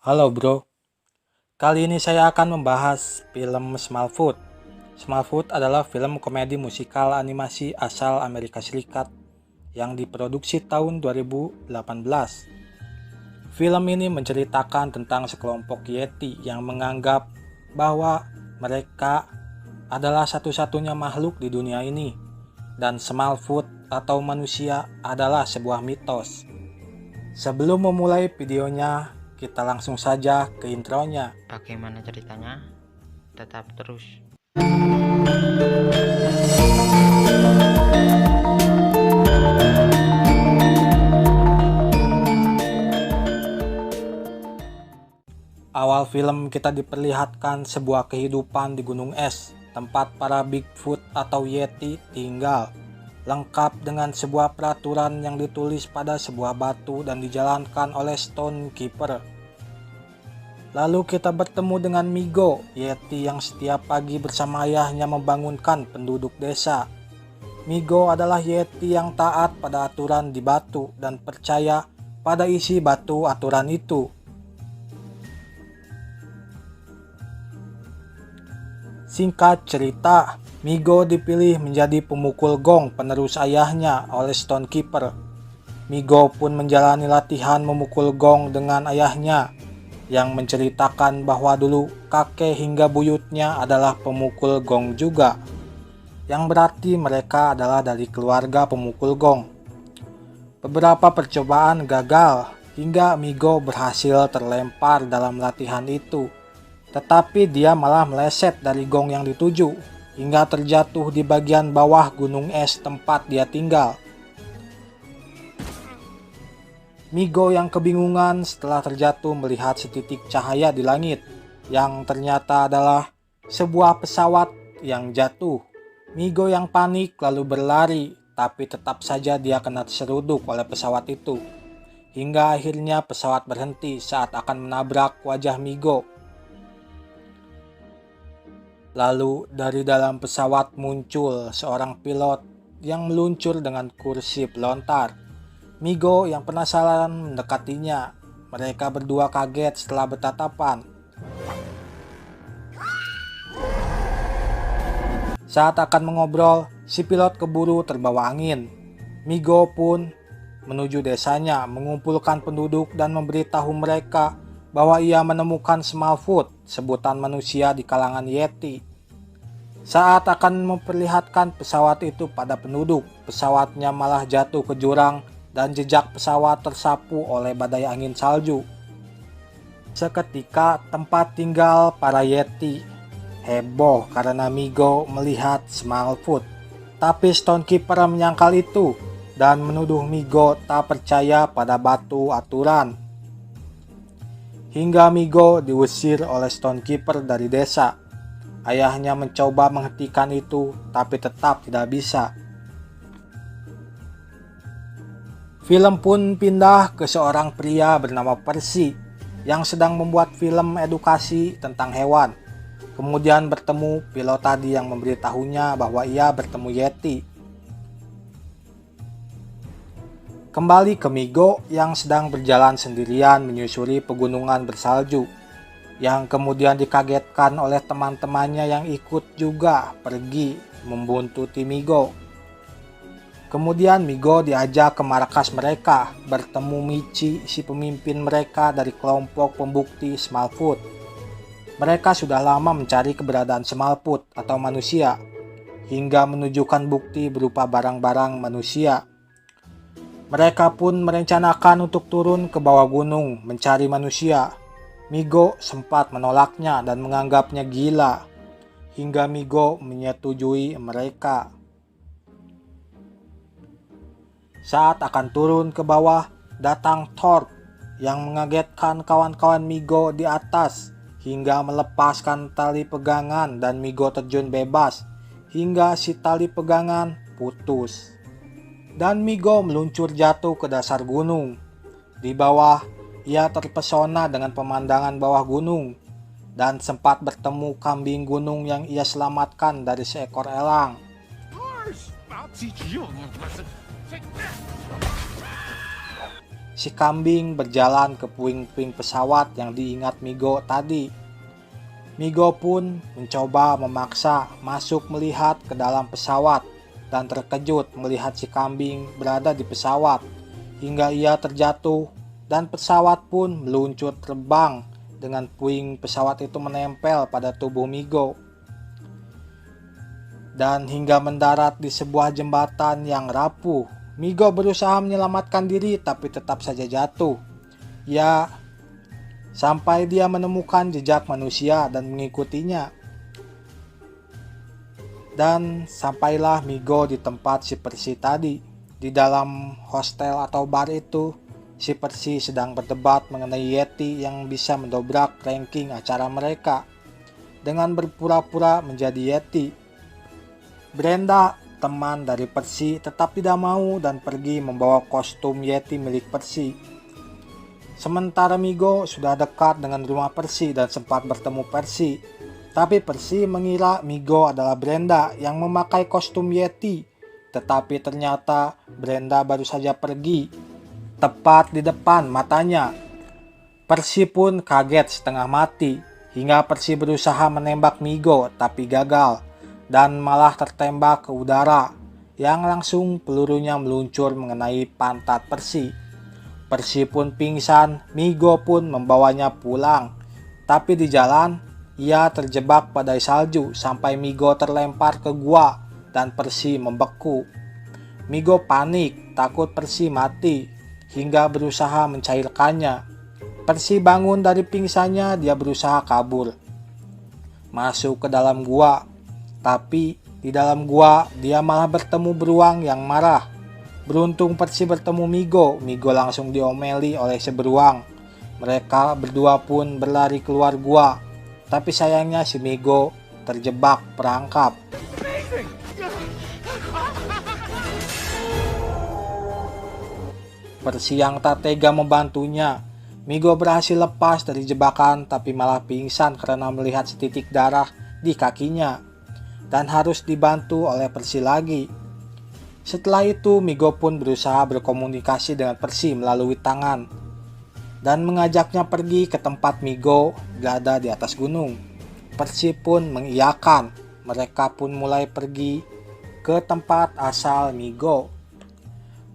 Halo bro, kali ini saya akan membahas film Smallfoot. Smallfoot adalah film komedi musikal animasi asal Amerika Serikat yang diproduksi tahun 2018. Film ini menceritakan tentang sekelompok Yeti yang menganggap bahwa mereka adalah satu-satunya makhluk di dunia ini, dan Smallfoot atau manusia adalah sebuah mitos. Sebelum memulai videonya, kita langsung saja ke intronya. Bagaimana ceritanya? Tetap terus. Awal film kita diperlihatkan sebuah kehidupan di gunung es, tempat para Bigfoot atau Yeti tinggal, lengkap dengan sebuah peraturan yang ditulis pada sebuah batu dan dijalankan oleh Stonekeeper. Lalu kita bertemu dengan Migo, Yeti yang setiap pagi bersama ayahnya membangunkan penduduk desa. Migo adalah Yeti yang taat pada aturan di batu dan percaya pada isi batu aturan itu. Singkat cerita, Migo dipilih menjadi pemukul gong penerus ayahnya oleh Stonekeeper. Migo pun menjalani latihan memukul gong dengan ayahnya, yang menceritakan bahwa dulu kakek hingga buyutnya adalah pemukul gong juga, yang berarti mereka adalah dari keluarga pemukul gong. Beberapa percobaan gagal hingga Migo berhasil terlempar dalam latihan itu, tetapi dia malah meleset dari gong yang dituju hingga terjatuh di bagian bawah gunung es tempat dia tinggal. Migo yang kebingungan setelah terjatuh melihat setitik cahaya di langit, yang ternyata adalah sebuah pesawat yang jatuh. Migo yang panik lalu berlari, tapi tetap saja dia kena seruduk oleh pesawat itu. Hingga akhirnya pesawat berhenti saat akan menabrak wajah Migo. Lalu dari dalam pesawat muncul seorang pilot yang meluncur dengan kursi pelontar. Migo yang penasaran mendekatinya. Mereka berdua kaget setelah bertatapan. Saat akan mengobrol, si pilot keburu terbawa angin. Migo pun menuju desanya, mengumpulkan penduduk dan memberitahu mereka bahwa ia menemukan Smallfoot, sebutan manusia di kalangan Yeti. Saat akan memperlihatkan pesawat itu pada penduduk, pesawatnya malah jatuh ke jurang dan jejak pesawat tersapu oleh badai angin salju. Seketika tempat tinggal para Yeti heboh karena Migo melihat Smallfoot. Tapi Stonekeeper menyangkal itu dan menuduh Migo tak percaya pada batu aturan. Hingga Migo diusir oleh Stonekeeper dari desa. Ayahnya mencoba menghentikan itu, tapi tetap tidak bisa. Film pun pindah ke seorang pria bernama Percy yang sedang membuat film edukasi tentang hewan. Kemudian bertemu pilot tadi yang memberitahunya bahwa ia bertemu Yeti. Kembali ke Migo yang sedang berjalan sendirian menyusuri pegunungan bersalju, yang kemudian dikagetkan oleh teman-temannya yang ikut juga pergi membuntuti Migo. Kemudian Migo diajak ke markas mereka, bertemu Michi, si pemimpin mereka dari kelompok pembukti Smallfoot. Mereka sudah lama mencari keberadaan Smallfoot atau manusia, hingga menunjukkan bukti berupa barang-barang manusia. Mereka pun merencanakan untuk turun ke bawah gunung mencari manusia. Migo sempat menolaknya dan menganggapnya gila, hingga Migo menyetujui mereka. Saat akan turun ke bawah, datang Thor yang mengagetkan kawan-kawan Migo di atas hingga melepaskan tali pegangan dan Migo terjun bebas hingga si tali pegangan putus. Dan Migo meluncur jatuh ke dasar gunung. Di bawah, ia terpesona dengan pemandangan bawah gunung dan sempat bertemu kambing gunung yang ia selamatkan dari seekor elang. si kambing berjalan ke puing-puing pesawat yang diingat Migo tadi. Migo pun mencoba memaksa masuk melihat ke dalam pesawat dan terkejut melihat si kambing berada di pesawat hingga ia terjatuh dan pesawat pun meluncur terbang dengan puing pesawat itu menempel pada tubuh Migo. Dan hingga mendarat di sebuah jembatan yang rapuh. Migo berusaha menyelamatkan diri tapi tetap saja jatuh. Ya, sampai dia menemukan jejak manusia dan mengikutinya. Dan sampailah Migo di tempat si Percy tadi. Di dalam hostel atau bar itu, si Percy sedang berdebat mengenai Yeti yang bisa mendobrak ranking acara mereka dengan berpura-pura menjadi Yeti. Brenda, teman dari Percy, tetap tidak mau dan pergi membawa kostum Yeti milik Percy. Sementara Migo sudah dekat dengan rumah Percy dan sempat bertemu Percy. Tapi Percy mengira Migo adalah Brenda yang memakai kostum Yeti. Tetapi ternyata Brenda baru saja pergi, tepat di depan matanya. Percy pun kaget setengah mati, hingga Percy berusaha menembak Migo tapi gagal. Dan malah tertembak ke udara yang langsung pelurunya meluncur mengenai pantat Percy. Percy pun pingsan, Migo pun membawanya pulang. Tapi di jalan, ia terjebak badai salju sampai Migo terlempar ke gua dan Percy membeku. Migo panik, takut Percy mati, hingga berusaha mencairkannya. Percy bangun dari pingsannya, dia berusaha kabur, masuk ke dalam gua. Tapi di dalam gua dia malah bertemu beruang yang marah. Beruntung Percy bertemu Migo. Migo langsung diomeli oleh si beruang. Mereka berdua pun berlari keluar gua. Tapi sayangnya si Migo terjebak perangkap. Percy yang tak tega membantunya. Migo berhasil lepas dari jebakan tapi malah pingsan karena melihat setitik darah di kakinya. Dan harus dibantu oleh Percy lagi. Setelah itu Migo pun berusaha berkomunikasi dengan Percy melalui tangan dan mengajaknya pergi ke tempat Migo berada di atas gunung. Percy pun mengiyakan. Mereka pun mulai pergi ke tempat asal Migo.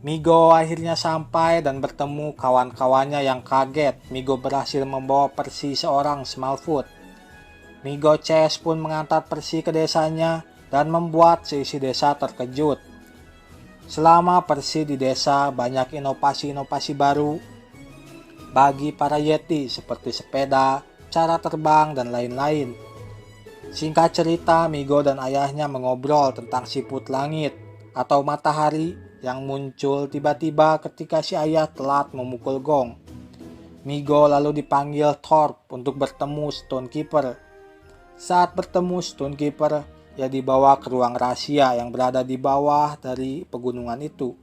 Migo akhirnya sampai dan bertemu kawan-kawannya yang kaget. Migo berhasil membawa Percy seorang Smallfoot. Migo Chess pun mengantar Percy ke desanya dan membuat seisi desa terkejut. Selama Percy di desa, banyak inovasi-inovasi baru bagi para Yeti seperti sepeda, cara terbang, dan lain-lain. Singkat cerita, Migo dan ayahnya mengobrol tentang siput langit atau matahari yang muncul tiba-tiba ketika si ayah telat memukul gong. Migo lalu dipanggil Thorpe untuk bertemu Stonekeeper. Saat bertemu Stonekeeper, ia dibawa ke ruang rahasia yang berada di bawah dari pegunungan itu,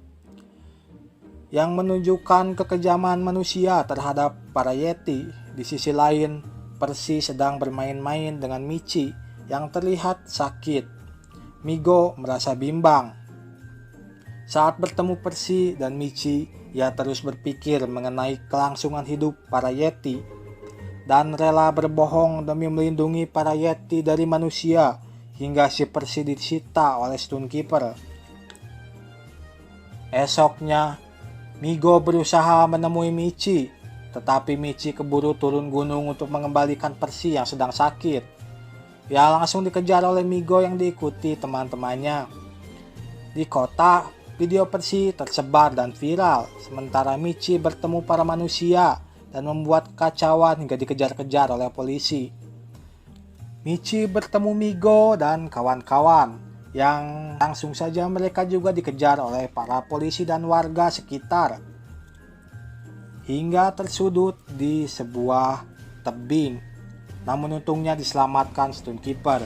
yang menunjukkan kekejaman manusia terhadap para Yeti. Di sisi lain, Percy sedang bermain-main dengan Michi yang terlihat sakit. Migo merasa bimbang. Saat bertemu Percy dan Michi, ia terus berpikir mengenai kelangsungan hidup para Yeti dan rela berbohong demi melindungi para Yeti dari manusia hingga si Percy disita oleh Stonekeeper. Esoknya, Migo berusaha menemui Michi, tetapi Michi keburu turun gunung untuk mengembalikan Percy yang sedang sakit. Ia langsung dikejar oleh Migo yang diikuti teman-temannya. Di kota, video Percy tersebar dan viral, sementara Michi bertemu para manusia dan membuat kekacauan hingga dikejar-kejar oleh polisi. Michi bertemu Migo dan kawan-kawan yang langsung saja mereka juga dikejar oleh para polisi dan warga sekitar hingga tersudut di sebuah tebing. Namun untungnya diselamatkan Stonekeeper.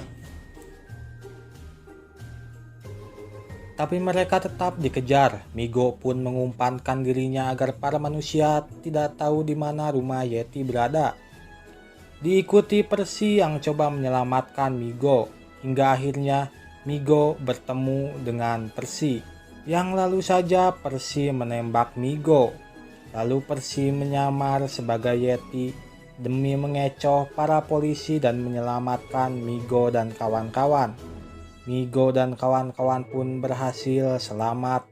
Tapi mereka tetap dikejar. Migo pun mengumpankan dirinya agar para manusia tidak tahu di mana rumah Yeti berada. Diikuti Percy yang coba menyelamatkan Migo, hingga akhirnya Migo bertemu dengan Percy. Yang lalu saja Percy menembak Migo. Lalu Percy menyamar sebagai Yeti demi mengecoh para polisi dan menyelamatkan Migo dan kawan-kawan. Migo dan kawan-kawan pun berhasil selamat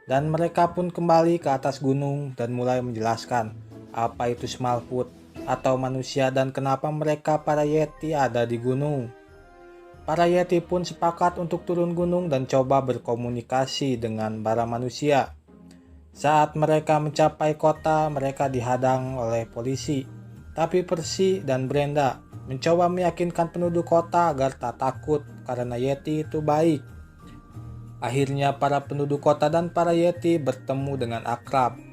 dan mereka pun kembali ke atas gunung dan mulai menjelaskan apa itu Smallfoot atau manusia dan kenapa mereka para Yeti ada di gunung. Para Yeti pun sepakat untuk turun gunung dan coba berkomunikasi dengan para manusia. Saat mereka mencapai kota, mereka dihadang oleh polisi. Tapi Percy dan Brenda mencoba meyakinkan penduduk kota agar tak takut karena Yeti itu baik. Akhirnya para penduduk kota dan para Yeti bertemu dengan akrab.